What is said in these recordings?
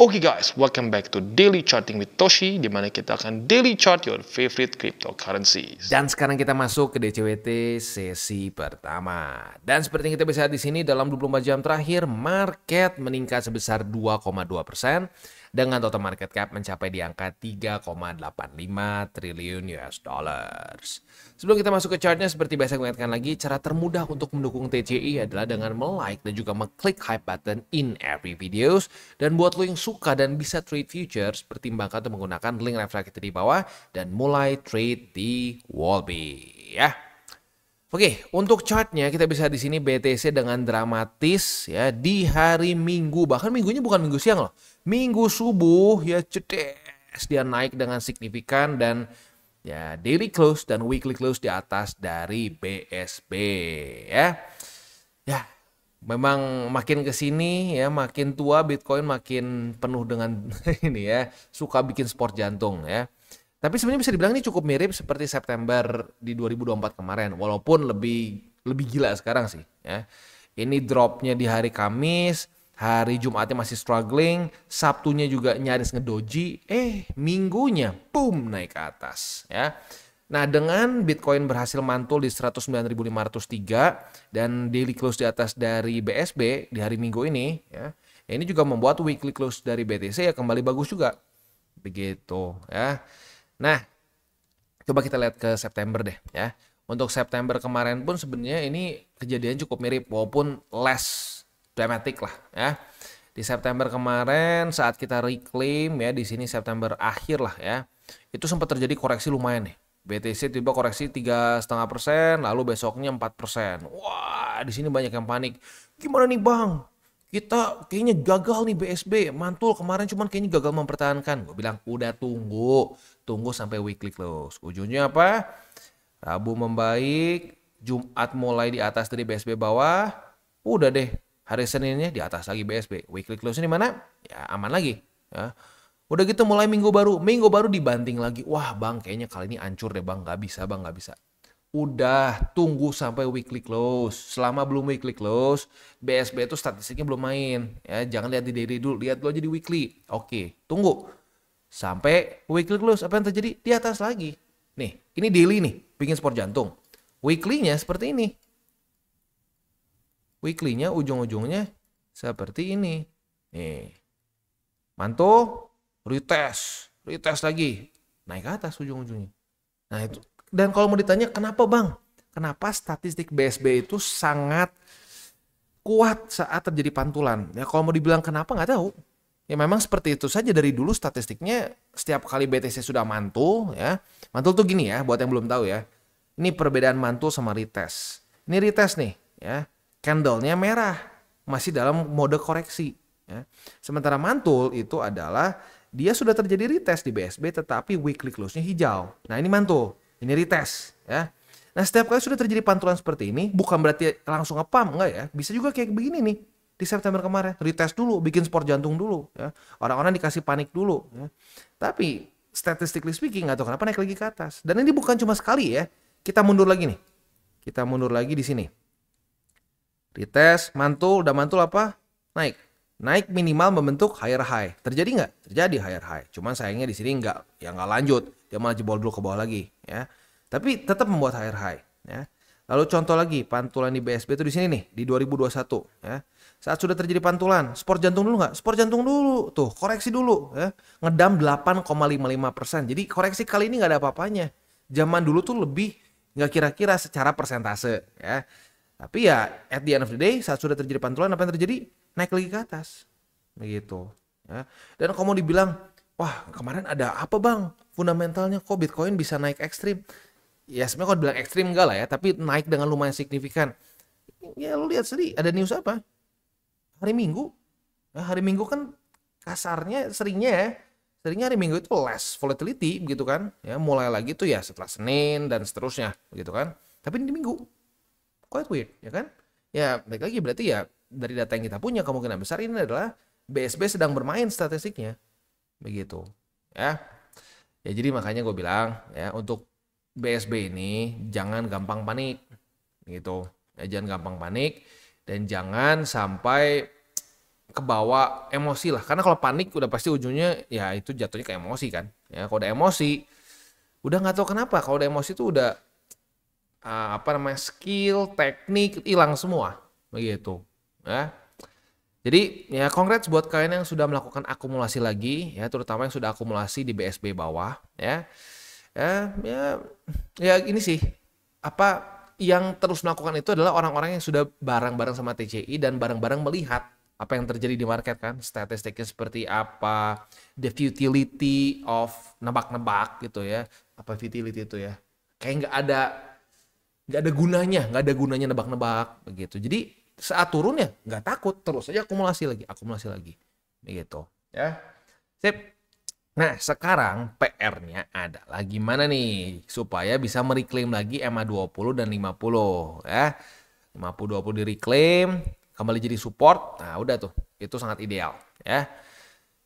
Oke guys, welcome back to Daily Charting with Toshi, di mana kita akan daily chart your favorite cryptocurrencies. Dan sekarang kita masuk ke DCWT sesi pertama. Dan seperti yang kita bisa lihat di sini dalam 24 jam terakhir, market meningkat sebesar 2,2% dengan total market cap mencapai di angka 3,85 triliun US dollars. Sebelum kita masuk ke chartnya, seperti biasa gue ingatkan lagi, cara termudah untuk mendukung TCI adalah dengan like dan juga mengklik hype button in every videos. Dan buat lo yang suka dan bisa trade futures, pertimbangkan untuk menggunakan link referral kita di bawah dan mulai trade di Wallby ya. Oke, untuk chartnya kita bisa di sini BTC dengan dramatis ya di hari Minggu, bahkan minggunya bukan minggu siang loh, minggu subuh ya, cedes dia naik dengan signifikan dan ya daily close dan weekly close di atas dari BSB ya. Ya, memang makin ke sini ya, makin tua Bitcoin makin penuh dengan ini ya, suka bikin sport jantung ya. Tapi sebenarnya bisa dibilang ini cukup mirip seperti September di 2024 kemarin, walaupun lebih gila sekarang sih ya. Ini dropnya di hari Kamis, hari Jumatnya masih struggling, Sabtunya juga nyaris ngedoji, minggunya boom naik ke atas ya. Nah, dengan Bitcoin berhasil mantul di 109.503 dan daily close di atas dari BSB di hari Minggu ini ya. Ini juga membuat weekly close dari BTC ya kembali bagus juga. Begitu ya. Nah, coba kita lihat ke September deh ya. Untuk September kemarin pun sebenarnya ini kejadian cukup mirip walaupun less dramatic lah ya. Di September kemarin saat kita reclaim ya, di sini September akhir lah ya. Itu sempat terjadi koreksi lumayan nih. BTC tiba koreksi 3,5%, lalu besoknya 4%. Wah, di sini banyak yang panik. Gimana nih bang? Kita kayaknya gagal nih BSB. Mantul kemarin cuman kayaknya gagal mempertahankan. Gue bilang udah tunggu sampai weekly close. Ujungnya apa? Rabu membaik, Jumat mulai di atas dari BSB bawah. Udah deh, hari Seninnya di atas lagi BSB. Weekly close ini mana? Ya aman lagi. Ya. Udah gitu mulai minggu baru dibanting lagi. Wah bang, kayaknya kali ini hancur deh bang. Gak bisa bang, gak bisa. Udah tunggu sampai weekly close. Selama belum weekly close, BSB itu statistiknya belum main. Ya, jangan lihat di daily dulu, lihat dulu aja di weekly. Oke, tunggu sampai weekly close. Apa yang terjadi? Di atas lagi. Nih, ini daily nih, bikin sport jantung. Weekly-nya seperti ini. Weekly-nya ujung-ujungnya seperti ini. Nih. Mantul, retest lagi. Naik ke atas ujung-ujungnya. Nah, itu. Dan kalau mau ditanya kenapa bang? Kenapa statistik BSB itu sangat kuat saat terjadi pantulan? Ya kalau mau dibilang kenapa nggak tahu. Ya memang seperti itu saja dari dulu statistiknya setiap kali BTC sudah mantul ya. Mantul tuh gini ya buat yang belum tahu ya. Ini perbedaan mantul sama retest. Ini retest nih ya. Candle-nya merah. Masih dalam mode koreksi. Ya. Sementara mantul itu adalah dia sudah terjadi retest di BSB tetapi weekly close-nya hijau. Nah ini mantul. Ini retest ya. Nah setiap kali sudah terjadi pantulan seperti ini bukan berarti langsung nge-pump, enggak ya. Bisa juga kayak begini nih di September kemarin. Retest dulu, bikin sport jantung dulu ya. Orang-orang dikasih panik dulu ya. Tapi statistically speaking nggak tahu kenapa naik lagi ke atas. Dan ini bukan cuma sekali ya. Kita mundur lagi nih. Kita mundur lagi di sini. Retest, mantul, udah mantul apa? Naik. Naik minimal membentuk higher high. Terjadi nggak? Terjadi higher high. Cuman sayangnya di sini nggak lanjut. Dia malah jebol dulu ke bawah lagi, ya. Tapi tetap membuat higher high, ya. Lalu contoh lagi, pantulan di BSB itu di sini nih, di 2021, ya. Saat sudah terjadi pantulan, sport jantung dulu nggak? Sport jantung dulu, tuh koreksi dulu, ya. Ngedam 8,55%. Jadi koreksi kali ini nggak ada apa-apanya. Zaman dulu tuh lebih nggak kira-kira secara persentase, ya. Tapi ya at the end of the day, saat sudah terjadi pantulan, apa yang terjadi? Naik lagi ke atas, begitu, ya. Dan kalau mau dibilang wah kemarin ada apa bang fundamentalnya kok Bitcoin bisa naik ekstrim? Ya sebenarnya kalau bilang ekstrim enggak lah ya, tapi naik dengan lumayan signifikan. Ya lu lihat sendiri ada news apa? Hari Minggu. Nah, hari Minggu kan kasarnya seringnya hari Minggu itu less volatility begitu kan. Ya mulai lagi tuh ya setelah Senin dan seterusnya begitu kan. Tapi ini di Minggu. Quite weird ya kan? Ya balik lagi berarti ya dari data yang kita punya kemungkinan besar ini adalah BSB sedang bermain statistiknya. Begitu ya. Ya jadi makanya gue bilang ya untuk BSB ini jangan gampang panik gitu ya, jangan gampang panik dan jangan sampai kebawa emosi lah. Karena kalau panik udah pasti ujungnya ya itu jatuhnya ke emosi kan. Ya kalau udah emosi, udah nggak tahu kenapa kalau udah emosi tuh udah skill, teknik hilang semua begitu. Ya. Jadi ya congrats buat kalian yang sudah melakukan akumulasi lagi ya, terutama yang sudah akumulasi di BSB bawah ya. Ya ini sih apa yang terus melakukan itu adalah orang-orang yang sudah bareng-bareng sama TCI dan bareng-bareng melihat apa yang terjadi di market kan, statistiknya seperti apa, the futility of nebak-nebak gitu ya. Apa futility itu ya? Kayak nggak ada gunanya nebak-nebak begitu. Jadi saat turun ya nggak takut, terus aja akumulasi lagi begitu ya. Sip. Nah sekarang PR-nya adalah gimana nih supaya bisa mereclaim lagi EMA 20 dan 50 ya. 50-20 di reclaim kembali jadi support. Nah udah tuh, itu sangat ideal ya.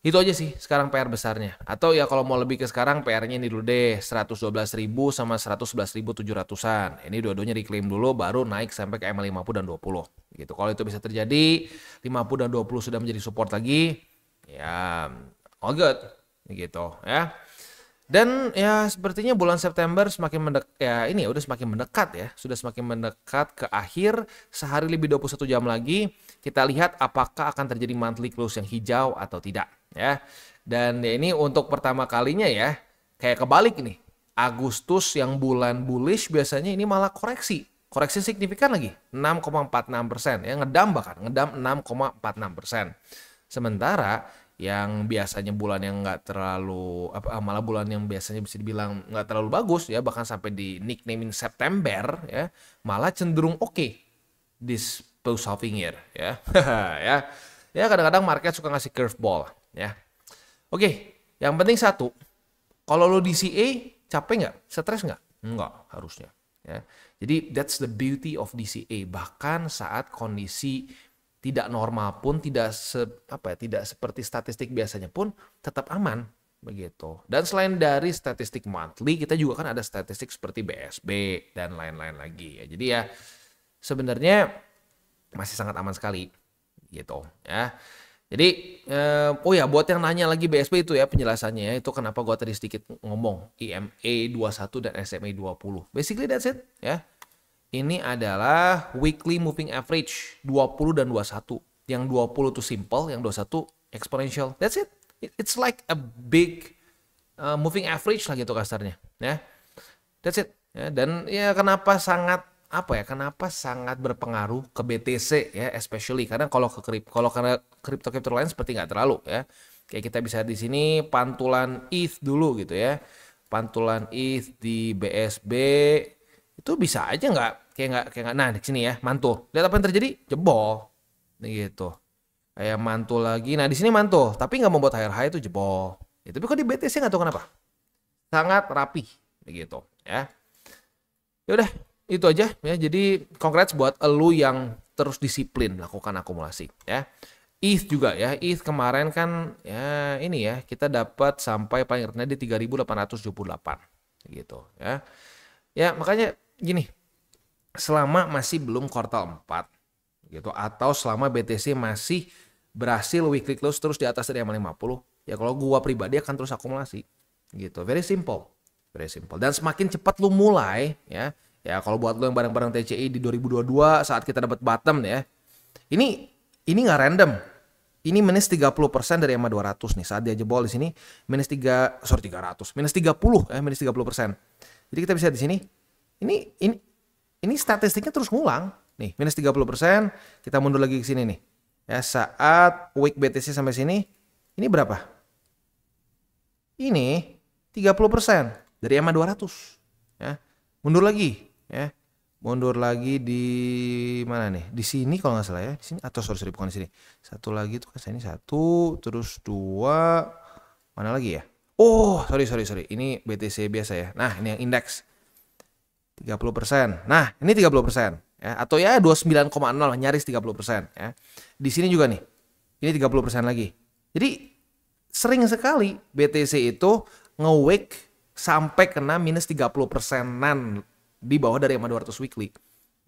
Itu aja sih sekarang PR besarnya. Atau ya kalau mau lebih ke sekarang PR-nya ini dulu deh, 112.000 sama 111.700-an. Ini dua-duanya reclaim dulu baru naik sampai ke EMA 50 dan 20 gitu. Kalau itu bisa terjadi, 50 dan 20 sudah menjadi support lagi, ya all good gitu ya. Dan ya sepertinya bulan September semakin udah semakin mendekat ya. Sudah semakin mendekat ke akhir, sehari lebih 21 jam lagi. Kita lihat apakah akan terjadi monthly close yang hijau atau tidak ya. Dan ya ini untuk pertama kalinya ya, kayak kebalik nih. Agustus yang bulan bullish biasanya ini malah koreksi signifikan lagi 6,46% ya, ngedam 6,46%. Sementara yang biasanya bulan yang nggak terlalu malah bulan yang biasanya bisa dibilang nggak terlalu bagus ya, bahkan sampai di nicknamein September ya, malah cenderung oke this post halving year ya. ya kadang-kadang market suka ngasih curveball ya. Oke, yang penting satu, kalau lo DCA capek nggak, stres nggak harusnya ya. Jadi that's the beauty of DCA, bahkan saat kondisi tidak normal pun, tidak seperti statistik biasanya pun tetap aman begitu. Dan selain dari statistik monthly, kita juga kan ada statistik seperti BSB dan lain-lain lagi ya. Jadi ya sebenarnya masih sangat aman sekali gitu ya. Jadi buat yang nanya lagi BSB itu ya penjelasannya ya, itu kenapa gua tadi sedikit ngomong EMA 21 dan SMA 20. Basically that's it ya. Ini adalah weekly moving average 20 dan 21. Yang 20 tuh simple, yang 21 exponential. That's it. It's like a big moving average lah gitu kasarnya, ya. That's it. Ya, dan ya kenapa sangat berpengaruh ke BTC ya, especially karena kalau karena kripto lain seperti nggak terlalu ya. Kayak kita bisa di sini pantulan ETH dulu gitu ya. Pantulan ETH di BSB itu bisa aja nggak nah di sini ya mantul, lihat apa yang terjadi, jebol gitu, kayak mantul lagi, nah di sini mantul tapi nggak membuat high itu jebol gitu. Tapi kok di BTC nggak tahu kenapa sangat rapi begitu ya. Udah itu aja ya. Jadi congrats buat elu yang terus disiplin melakukan akumulasi ya. ETH juga ya, ETH kemarin kan ya ini ya kita dapat sampai paling rendah di 3.878 gitu ya. Ya makanya gini, selama masih belum kuartal 4 gitu, atau selama BTC masih berhasil weekly close terus di atas dari EMA 50, ya kalau gua pribadi akan terus akumulasi gitu. Very simple. Dan semakin cepat lu mulai ya kalau buat lu yang bareng-bareng TCI di 2022 saat kita dapat bottom ya, ini nggak random. Ini minus 30% dari EMA 200 nih saat dia jebol di sini minus 30 ya, minus 30%. Jadi kita bisa di sini ini statistiknya terus ngulang nih, minus 30%. Kita mundur lagi ke sini nih ya, saat week BTC sampai sini ini berapa? Ini 30% dari EMA 200 ya. Mundur lagi ya, mundur lagi di mana nih, di sini kalau nggak salah ya, di sini atau sorry bukan di sini, satu lagi tuh kan ini satu terus dua, mana lagi ya, oh sorry ini BTC biasa ya. Nah ini yang indeks 30%. Nah, ini 30% ya, atau ya 29,0 nyaris 30% ya. Di sini juga nih. Ini 30% lagi. Jadi sering sekali BTC itu nge-wake sampai kena minus 30%-an di bawah dari EMA 200 weekly.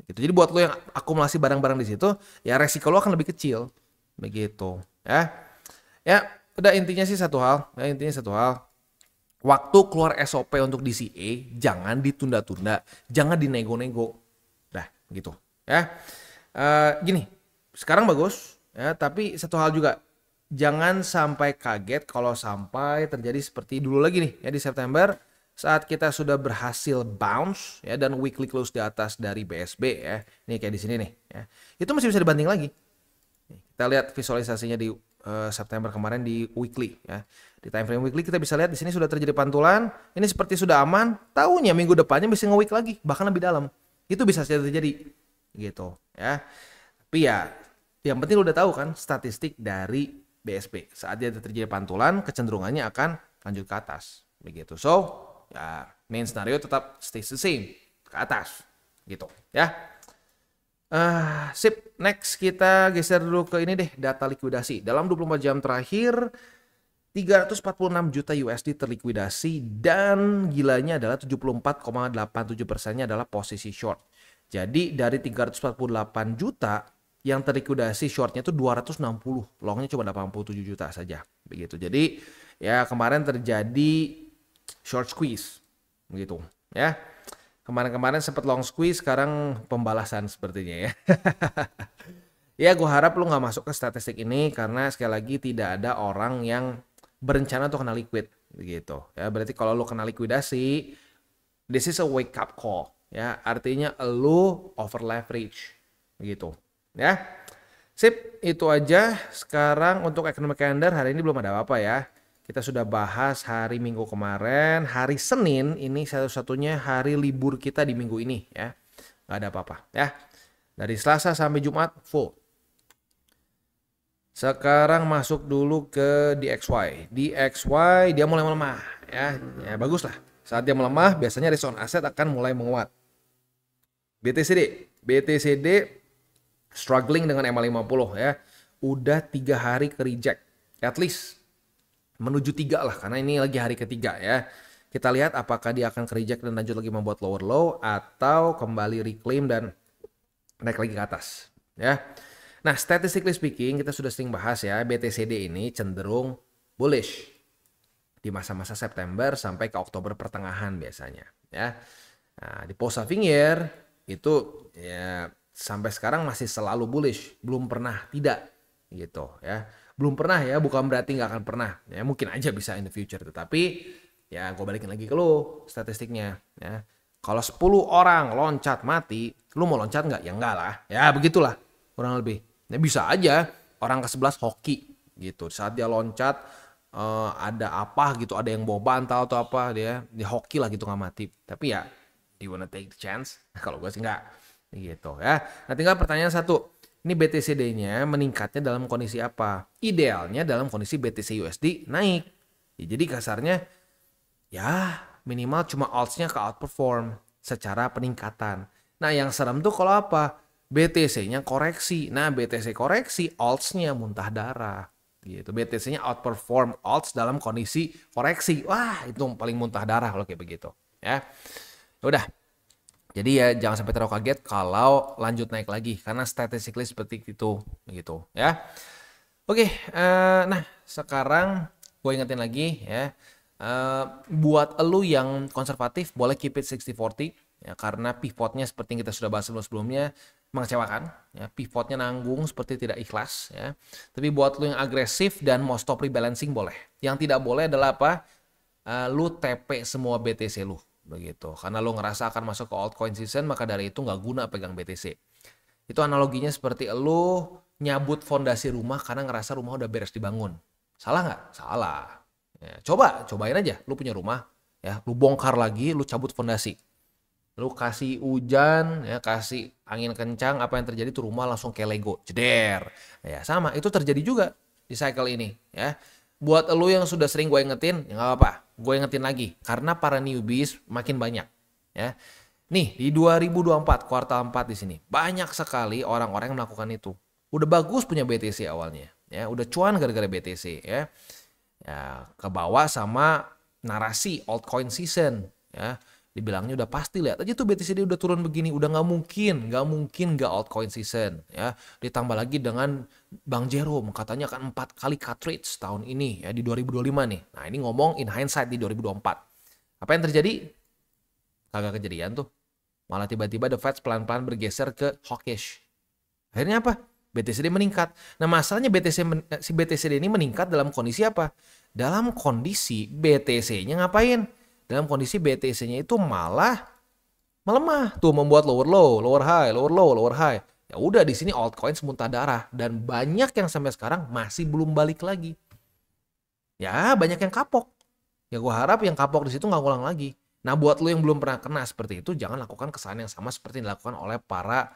Gitu. Jadi buat lo yang akumulasi barang-barang di situ, ya resiko lo akan lebih kecil begitu ya. Ya, udah intinya sih satu hal, waktu keluar SOP untuk DCA jangan ditunda-tunda, jangan dinego-nego. Dah, gitu ya. Gini, sekarang bagus ya, tapi satu hal juga, jangan sampai kaget kalau sampai terjadi seperti dulu lagi nih ya di September saat kita sudah berhasil bounce ya dan weekly close di atas dari BSB ya. Ini kayak di sini nih ya. Itu masih bisa dibanting lagi. Kita lihat visualisasinya di September kemarin di weekly ya. Di time frame weekly kita bisa lihat di sini sudah terjadi pantulan. Ini seperti sudah aman. Tahunya minggu depannya bisa nge-week lagi, bahkan lebih dalam. Itu bisa saja terjadi gitu ya. Tapi ya yang penting lu udah tahu kan statistik dari BSP. Saat dia terjadi pantulan, kecenderungannya akan lanjut ke atas begitu. So, ya main scenario tetap stays the same, ke atas gitu ya. Sip, next kita geser dulu ke ini deh, data likuidasi. Dalam 24 jam terakhir 346 juta USD terlikuidasi dan gilanya adalah 74,87%-nya adalah posisi short. Jadi dari 348 juta yang terlikuidasi shortnya itu 260, longnya cuma 87 juta saja. Begitu. Jadi ya kemarin terjadi short squeeze begitu ya. Kemarin sempat long squeeze, sekarang pembalasan sepertinya ya. Ya gue harap lu gak masuk ke statistik ini karena sekali lagi tidak ada orang yang berencana untuk kena liquid gitu ya. Berarti kalau lu kena likuidasi, this is a wake up call ya. Artinya lu over leverage gitu ya. Sip, itu aja. Sekarang untuk economic calendar hari ini belum ada apa-apa ya. Kita sudah bahas hari Minggu kemarin, hari Senin ini satu-satunya hari libur kita di minggu ini ya. Nggak ada apa-apa ya. Dari Selasa sampai Jumat full. Sekarang masuk dulu ke DXY. DXY dia mulai melemah ya. Ya bagus lah. Saat dia melemah biasanya risk on asset akan mulai menguat. BTCD struggling dengan MA50 ya. Udah 3 hari ke reject. At least menuju 3 lah, karena ini lagi hari ketiga ya. Kita lihat apakah dia akan ke-reject dan lanjut lagi membuat lower low atau kembali reclaim dan naik lagi ke atas ya. Nah, statistically speaking kita sudah sering bahas ya, BTCD ini cenderung bullish di masa-masa September sampai ke Oktober pertengahan biasanya ya. Nah, di post-halving year itu ya sampai sekarang masih selalu bullish, belum pernah tidak gitu ya. Belum pernah ya, bukan berarti nggak akan pernah. Ya mungkin aja bisa in the future. Tetapi ya gue balikin lagi ke lu statistiknya. Ya. Kalau 10 orang loncat mati, lu mau loncat nggak? Ya enggak lah. Ya begitulah kurang lebih. Ya bisa aja orang ke-11 hoki gitu. Saat dia loncat ada apa gitu, ada yang bawa bantal atau apa, dia hoki lah gitu nggak mati. Tapi ya, do you wanna take the chance? Kalau gue sih nggak. Gitu ya. Nah tinggal pertanyaan satu. Ini BTCD-nya meningkatnya dalam kondisi apa? Idealnya dalam kondisi BTC USD naik. Ya, jadi kasarnya ya minimal cuma alts-nya ke outperform secara peningkatan. Nah yang serem tuh kalau apa? BTC-nya koreksi. Nah BTC koreksi, alts-nya muntah darah. Gitu. BTC-nya outperform alts dalam kondisi koreksi. Wah itu paling muntah darah kalau kayak begitu. Ya, udah. Jadi ya jangan sampai terlalu kaget kalau lanjut naik lagi karena statistically seperti itu gitu ya. Oke, nah sekarang gue ingetin lagi ya, buat elu yang konservatif boleh keep it 60-40 ya, karena pivotnya seperti yang kita sudah bahas sebelumnya mengecewakan ya, pivotnya nanggung seperti tidak ikhlas ya. Tapi buat lu yang agresif dan mau stop rebalancing boleh. Yang tidak boleh adalah apa? Lu TP semua BTC lu. Begitu, karena lo ngerasa akan masuk ke altcoin season, maka dari itu nggak guna pegang BTC. Itu analoginya seperti lo nyabut fondasi rumah karena ngerasa rumah udah beres dibangun. Salah nggak? Salah. Ya, cobain aja. Lo punya rumah, ya, lo bongkar lagi, lo cabut fondasi. Lo kasih hujan, ya, kasih angin kencang, apa yang terjadi tuh rumah langsung kayak Lego, jeder. Ya sama, itu terjadi juga di cycle ini, ya. Buat lo yang sudah sering gue ingetin, ya nggak apa-apa. Gue ingetin lagi, karena para newbies makin banyak. Ya, nih di 2024 kuartal 4 di sini banyak sekali orang-orang yang melakukan itu. Udah bagus punya BTC awalnya, ya, udah cuan gara-gara BTC, ya. Ya, kebawa sama narasi altcoin season, ya. Dibilangnya udah pasti, lihat aja tuh BTCD udah turun begini, udah nggak mungkin nggak altcoin season ya. Ditambah lagi dengan Bang Jerome katanya akan 4 kali cut rates tahun ini ya di 2025 nih. Nah ini ngomong in hindsight di 2024. Apa yang terjadi? Kagak kejadian tuh. Malah tiba-tiba The Fed pelan-pelan bergeser ke hawkish. Akhirnya apa? BTCD meningkat. Nah masalahnya si BTCD ini meningkat dalam kondisi apa? Dalam kondisi BTC-nya ngapain? Dalam kondisi BTC-nya itu malah melemah. Tuh membuat lower low, lower high, lower low, lower high. Ya udah di sini altcoin semuntah darah. Dan banyak yang sampai sekarang masih belum balik lagi. Ya banyak yang kapok. Ya gue harap yang kapok di situ nggak ngulang lagi. Nah buat lo yang belum pernah kena seperti itu, jangan lakukan kesalahan yang sama seperti yang dilakukan oleh para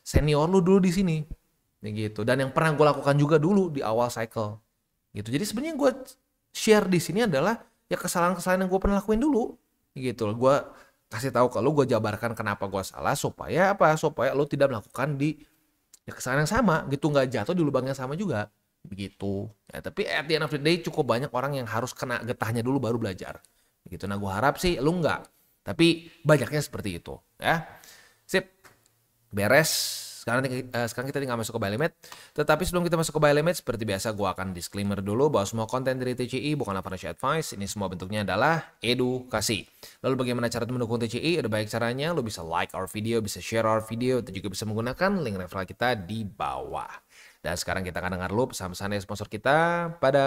senior lo dulu di sini. Gitu. Dan yang pernah gue lakukan juga dulu di awal cycle. Gitu. Jadi sebenarnya gue share di sini adalah ya kesalahan-kesalahan yang gue pernah lakuin dulu. Gitu. Gue kasih tahu ke lo, gue jabarkan kenapa gue salah supaya apa? Supaya lo tidak melakukan di ya kesalahan yang sama. Gitu, nggak jatuh di lubang yang sama juga. Begitu. Ya, tapi at the end of the day cukup banyak orang yang harus kena getahnya dulu baru belajar. Gitu. Nah gue harap sih lu nggak. Tapi banyaknya seperti itu. Ya. Sip. Beres. Sekarang kita tinggal masuk ke buy limit. Tetapi sebelum kita masuk ke buy limit, seperti biasa gue akan disclaimer dulu bahwa semua konten dari TCI bukanlah financial advice. Ini semua bentuknya adalah edukasi. Lalu bagaimana cara mendukung TCI? Ada banyak caranya. Lo bisa like our video, bisa share our video, dan juga bisa menggunakan link referral kita di bawah. Dan sekarang kita akan dengar dulu pesan-pesan dari sponsor kita pada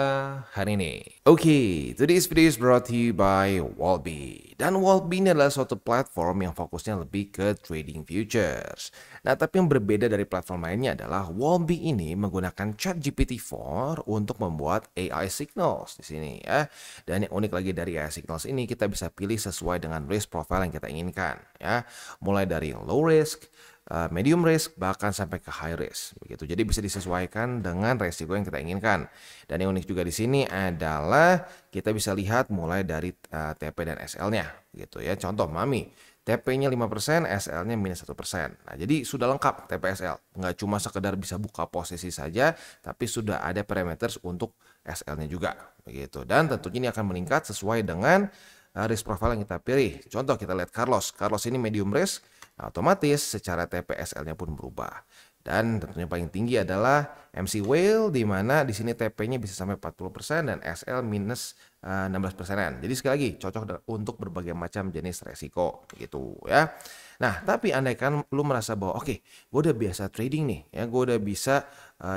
hari ini. Oke, today's video is brought to you by Wallbe. Dan Wallbe ini adalah suatu platform yang fokusnya lebih ke trading futures. Nah, tapi yang berbeda dari platform lainnya adalah Wallbe ini menggunakan ChatGPT-4 untuk membuat AI signals di sini ya. Dan yang unik lagi dari AI signals ini, kita bisa pilih sesuai dengan risk profile yang kita inginkan ya. Mulai dari low risk, medium risk, bahkan sampai ke high risk begitu. Jadi bisa disesuaikan dengan resiko yang kita inginkan. Dan yang unik juga di sini adalah kita bisa lihat mulai dari TP dan SL-nya gitu ya. Contoh Mami, TP-nya 5%, SL-nya minus 1%. Nah, jadi sudah lengkap TP SL. Nggak cuma sekedar bisa buka posisi saja, tapi sudah ada parameters untuk SL-nya juga begitu. Dan tentunya ini akan meningkat sesuai dengan risk profile yang kita pilih. Contoh kita lihat Carlos. Carlos ini medium risk. Nah, otomatis secara TPSL-nya pun berubah. Dan tentunya paling tinggi adalah MC Whale, di mana di sini TP-nya bisa sampai 40% dan SL minus 16%. Jadi sekali lagi cocok untuk berbagai macam jenis resiko gitu ya. Nah, tapi andaikan lu merasa bahwa oke, gue udah biasa trading nih ya, gue udah bisa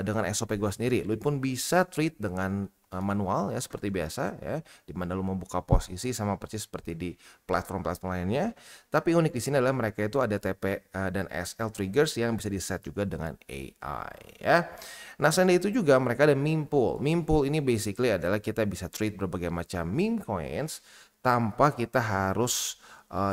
dengan SOP gue sendiri, lu pun bisa trade dengan manual ya seperti biasa ya, di mana lu membuka posisi sama persis seperti di platform-platform lainnya. Tapi unik di sini adalah mereka itu ada TP dan SL triggers yang bisa di set juga dengan AI ya. Nah, selain itu juga mereka ada meme pool. Meme pool ini basically adalah kita bisa trade berbagai macam meme coins tanpa kita harus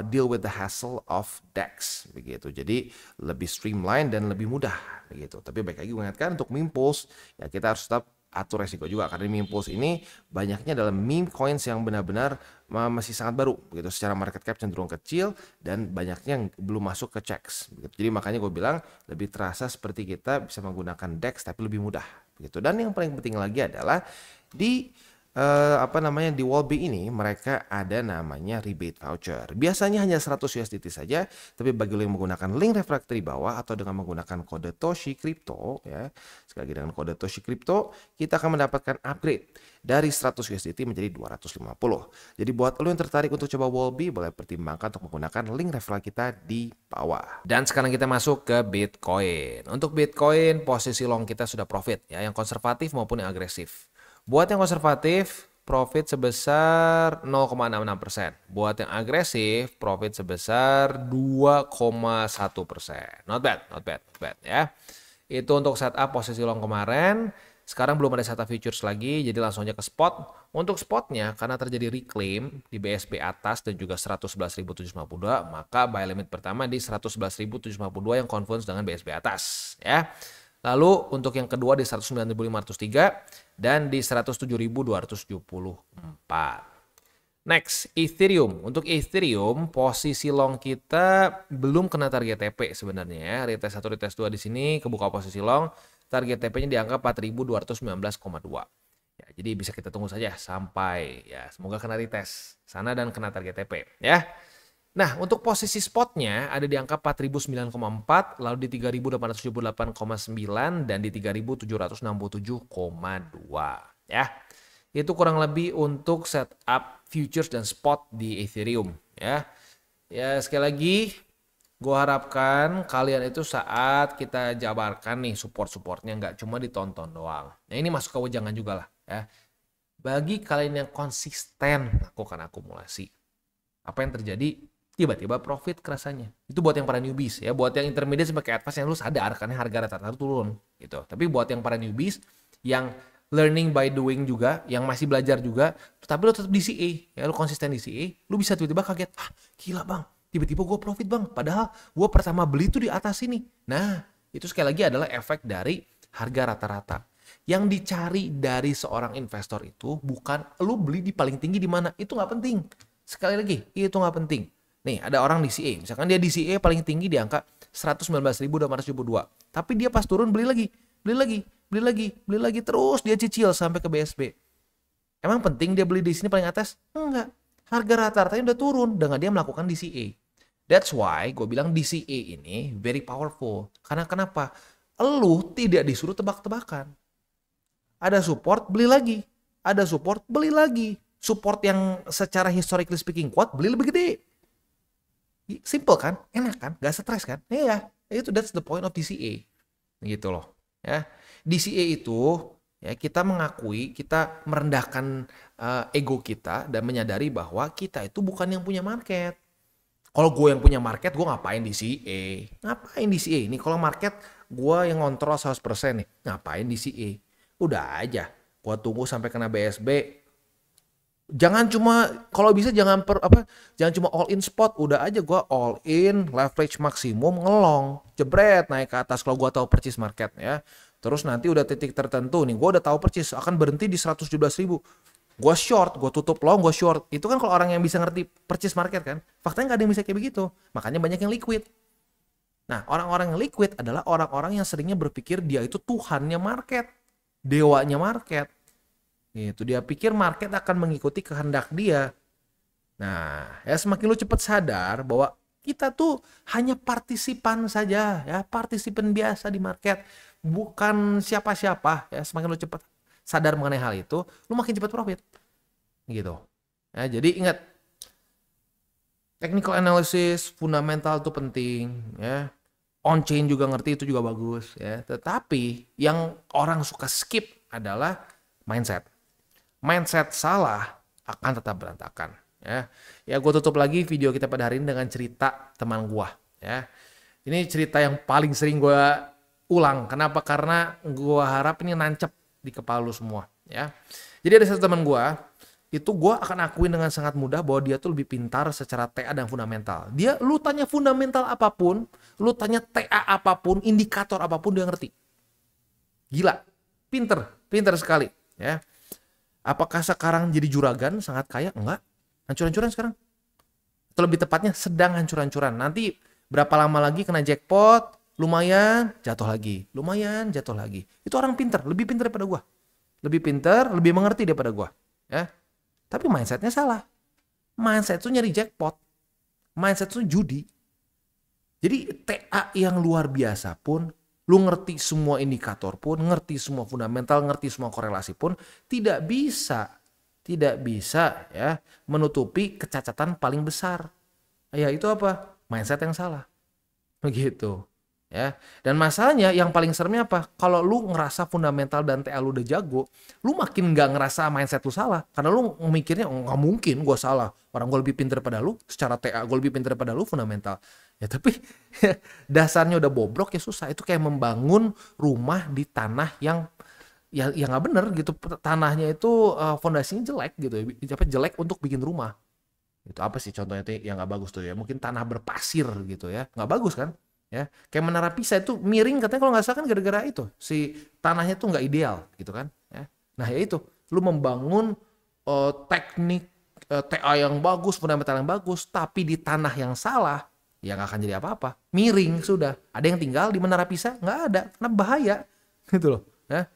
deal with the hassle of DEX begitu. Jadi lebih streamline dan lebih mudah begitu. Tapi baik lagi mengingatkan untuk meme pools ya kita harus tetap atur resiko juga, karena meme pools ini banyaknya dalam meme coins yang benar-benar masih sangat baru begitu, secara market cap cenderung kecil dan banyaknya yang belum masuk ke checks begitu. Jadi makanya gue bilang lebih terasa seperti kita bisa menggunakan DEX tapi lebih mudah begitu. Dan yang paling penting lagi adalah di di Wallbe ini mereka ada namanya rebate voucher. Biasanya hanya 100 USDT saja, tapi bagi lo yang menggunakan link refraktor di bawah atau dengan menggunakan kode Toshi Crypto ya. Sekali lagi dengan kode Toshi Crypto, kita akan mendapatkan upgrade dari 100 USDT menjadi 250. Jadi buat lo yang tertarik untuk coba Wallbe, boleh pertimbangkan untuk menggunakan link referral kita di bawah. Dan sekarang kita masuk ke Bitcoin. Untuk Bitcoin, posisi long kita sudah profit ya, yang konservatif maupun yang agresif. Buat yang konservatif, profit sebesar 0,66%. Buat yang agresif, profit sebesar 2,1%. Not bad ya. Itu untuk setup posisi long kemarin. Sekarang belum ada setup futures lagi, jadi langsung aja ke spot. Untuk spotnya, karena terjadi reclaim di BSP atas dan juga 111.752, maka buy limit pertama di 111.752 yang converge dengan BSP atas ya. Lalu untuk yang kedua di 109.503 dan di 107.274. Next, Ethereum. Untuk Ethereum, posisi long kita belum kena target TP sebenarnya ya. Retest 1, retest 2 di sini kebuka posisi long. Target TP-nya di angka 4.219,2. Ya, jadi bisa kita tunggu saja sampai ya semoga kena retest sana dan kena target TP ya. Nah, untuk posisi spotnya ada di angka 4.009,4, lalu di 3.878,9 dan di 3.767,2 ya. Itu kurang lebih untuk setup futures dan spot di Ethereum ya. Ya, sekali lagi gue harapkan kalian itu saat kita jabarkan nih support-supportnya nggak cuma ditonton doang. Nah, ini masuk ke wejangan juga lah ya. Bagi kalian yang konsisten lakukan akumulasi, apa yang terjadi? Tiba-tiba profit kerasanya. Itu buat yang para newbies ya. Buat yang intermediate sampai ke advance yang lu sadar karena harga rata-rata turun gitu. Tapi buat yang para newbies yang learning by doing juga, yang masih belajar juga, tapi lu tetap DCA ya, lu konsisten DCA, lu bisa tiba-tiba kaget, gila bang, tiba-tiba gue profit bang, padahal gue pertama beli tuh di atas ini. Nah, itu sekali lagi adalah efek dari harga rata-rata. Yang dicari dari seorang investor itu bukan lu beli di paling tinggi di mana, itu nggak penting. Sekali lagi, itu nggak penting. Nih, ada orang DCA, misalkan dia DCA paling tinggi di angka 119.272. Tapi dia pas turun beli lagi terus dia cicil sampai ke BSB. Emang penting dia beli di sini paling atas? Enggak. Harga rata-ratanya udah turun dengan dia melakukan DCA. That's why gue bilang DCA ini very powerful. Karena kenapa? Lu tidak disuruh tebak-tebakan. Ada support, beli lagi. Ada support, beli lagi. Support yang secara historically speaking kuat, beli lebih gede. Simple kan? Enak kan? Gak stres kan? Iya, itu that's the point of DCA. Gitu loh. Ya. DCA itu ya kita mengakui, kita merendahkan ego kita dan menyadari bahwa kita itu bukan yang punya market. Kalau gue yang punya market, gue ngapain DCA? Ngapain DCA? Ini kalau market gue yang ngontrol 100% nih. Ngapain DCA? Udah aja. Gue tunggu sampai kena BSB. Jangan cuma, kalau bisa jangan cuma all in spot, udah aja gue all in, leverage maksimum, ngelong, jebret naik ke atas kalau gue tahu percis market ya. Terus nanti udah titik tertentu nih, gue udah tahu percis akan berhenti di 117.000. Gue short, gue tutup long, gue short. Itu kan kalau orang yang bisa ngerti percis market kan. Faktanya nggak ada yang bisa kayak begitu. Makanya banyak yang liquid. Nah, orang-orang yang liquid adalah orang-orang yang seringnya berpikir dia itu Tuhannya market, dewanya market. Gitu, dia pikir market akan mengikuti kehendak dia. Nah, ya semakin lu cepat sadar bahwa kita tuh hanya partisipan saja, ya partisipan biasa di market, bukan siapa-siapa. Ya semakin lu cepat sadar mengenai hal itu, lu makin cepat profit. Gitu. Ya, jadi ingat, technical analysis, fundamental itu penting, ya. On chain juga ngerti itu juga bagus, ya. Tetapi yang orang suka skip adalah mindset. Mindset salah akan tetap berantakan. Ya, gue tutup lagi video kita pada hari ini dengan cerita teman gue. Ya, ini cerita yang paling sering gue ulang. Kenapa? Karena gue harap ini nancep di kepala lu semua. Ya, jadi ada satu teman gue, itu gue akan akuin dengan sangat mudah bahwa dia tuh lebih pintar secara TA dan fundamental. Lu tanya fundamental apapun, lu tanya TA apapun, indikator apapun dia ngerti. Gila, pinter sekali. Ya. Apakah sekarang jadi juragan sangat kaya? Enggak. Hancur-hancuran sekarang. Atau lebih tepatnya sedang hancur-hancuran. Nanti berapa lama lagi kena jackpot, lumayan jatuh lagi. Lumayan jatuh lagi. Itu orang pinter, lebih pinter daripada gua. Lebih pinter, lebih mengerti daripada gua. Ya. Tapi mindsetnya salah. Mindset itu nyari jackpot. Mindset itu judi. Jadi TA yang luar biasa pun, lu ngerti semua indikator pun, ngerti semua fundamental, ngerti semua korelasi pun, tidak bisa ya menutupi kecacatan paling besar. Ya itu apa? Mindset yang salah. Begitu. Ya. Dan masalahnya yang paling seremnya apa? Kalau lu ngerasa fundamental dan TA lu udah jago, lu makin nggak ngerasa mindset lu salah. Karena lu mikirnya, nggak mungkin gue salah. Orang gue lebih pintar daripada lu, secara TA gue lebih pintar daripada lu fundamental. Ya tapi dasarnya udah bobrok ya susah. Itu kayak membangun rumah di tanah yang nggak bener gitu. Tanahnya itu fondasinya jelek gitu. Jelek untuk bikin rumah. Itu apa sih contohnya tuh yang nggak bagus tuh ya? Mungkin tanah berpasir gitu ya. Nggak bagus kan? Ya, kayak Menara Pisa itu miring katanya kalau nggak salah kan gara-gara itu si tanahnya tuh nggak ideal gitu kan. Ya. Nah ya itu, lu membangun teknik TA yang bagus, fundamental yang bagus, tapi di tanah yang salah, ya nggak akan jadi apa-apa. Miring sudah. Ada yang tinggal di Menara Pisa? Nggak ada, karena bahaya gitu loh. Ya,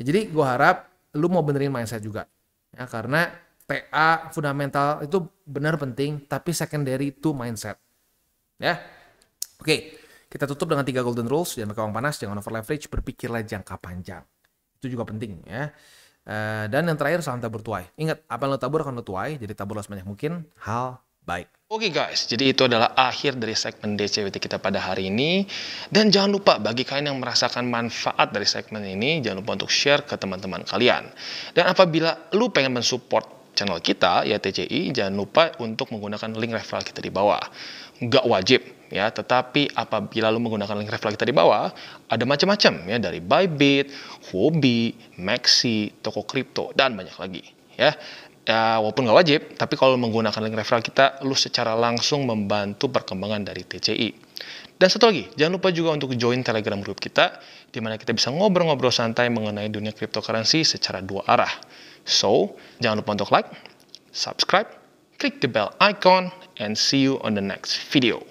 jadi gue harap lu mau benerin mindset juga, ya karena TA, fundamental itu benar penting, tapi secondary itu mindset. Ya. Oke, kita tutup dengan 3 golden rules. Jangan pakai uang panas, jangan over leverage, berpikirlah jangka panjang. Itu juga penting ya. Dan yang terakhir, saham tabur tuai. Ingat, apa yang lo tabur akan lo tuai, jadi taburlah sebanyak mungkin hal baik. Oke guys, jadi itu adalah akhir dari segmen DCWT kita pada hari ini. Dan jangan lupa bagi kalian yang merasakan manfaat dari segmen ini, jangan lupa untuk share ke teman-teman kalian. Dan apabila lu pengen mensupport channel kita, ya TCI, jangan lupa untuk menggunakan link referral kita di bawah. Nggak wajib, ya, tetapi apabila lu menggunakan link referral kita di bawah, ada macam-macam, ya, dari Bybit, Huobi, Maxi, toko kripto, dan banyak lagi, ya. Ya, walaupun nggak wajib, tapi kalau menggunakan link referral kita, lu secara langsung membantu perkembangan dari TCI. Dan satu lagi, jangan lupa juga untuk join Telegram group kita, di mana kita bisa ngobrol-ngobrol santai mengenai dunia cryptocurrency secara 2 arah. So, jangan lupa untuk like, subscribe, klik the bell icon, and see you on the next video.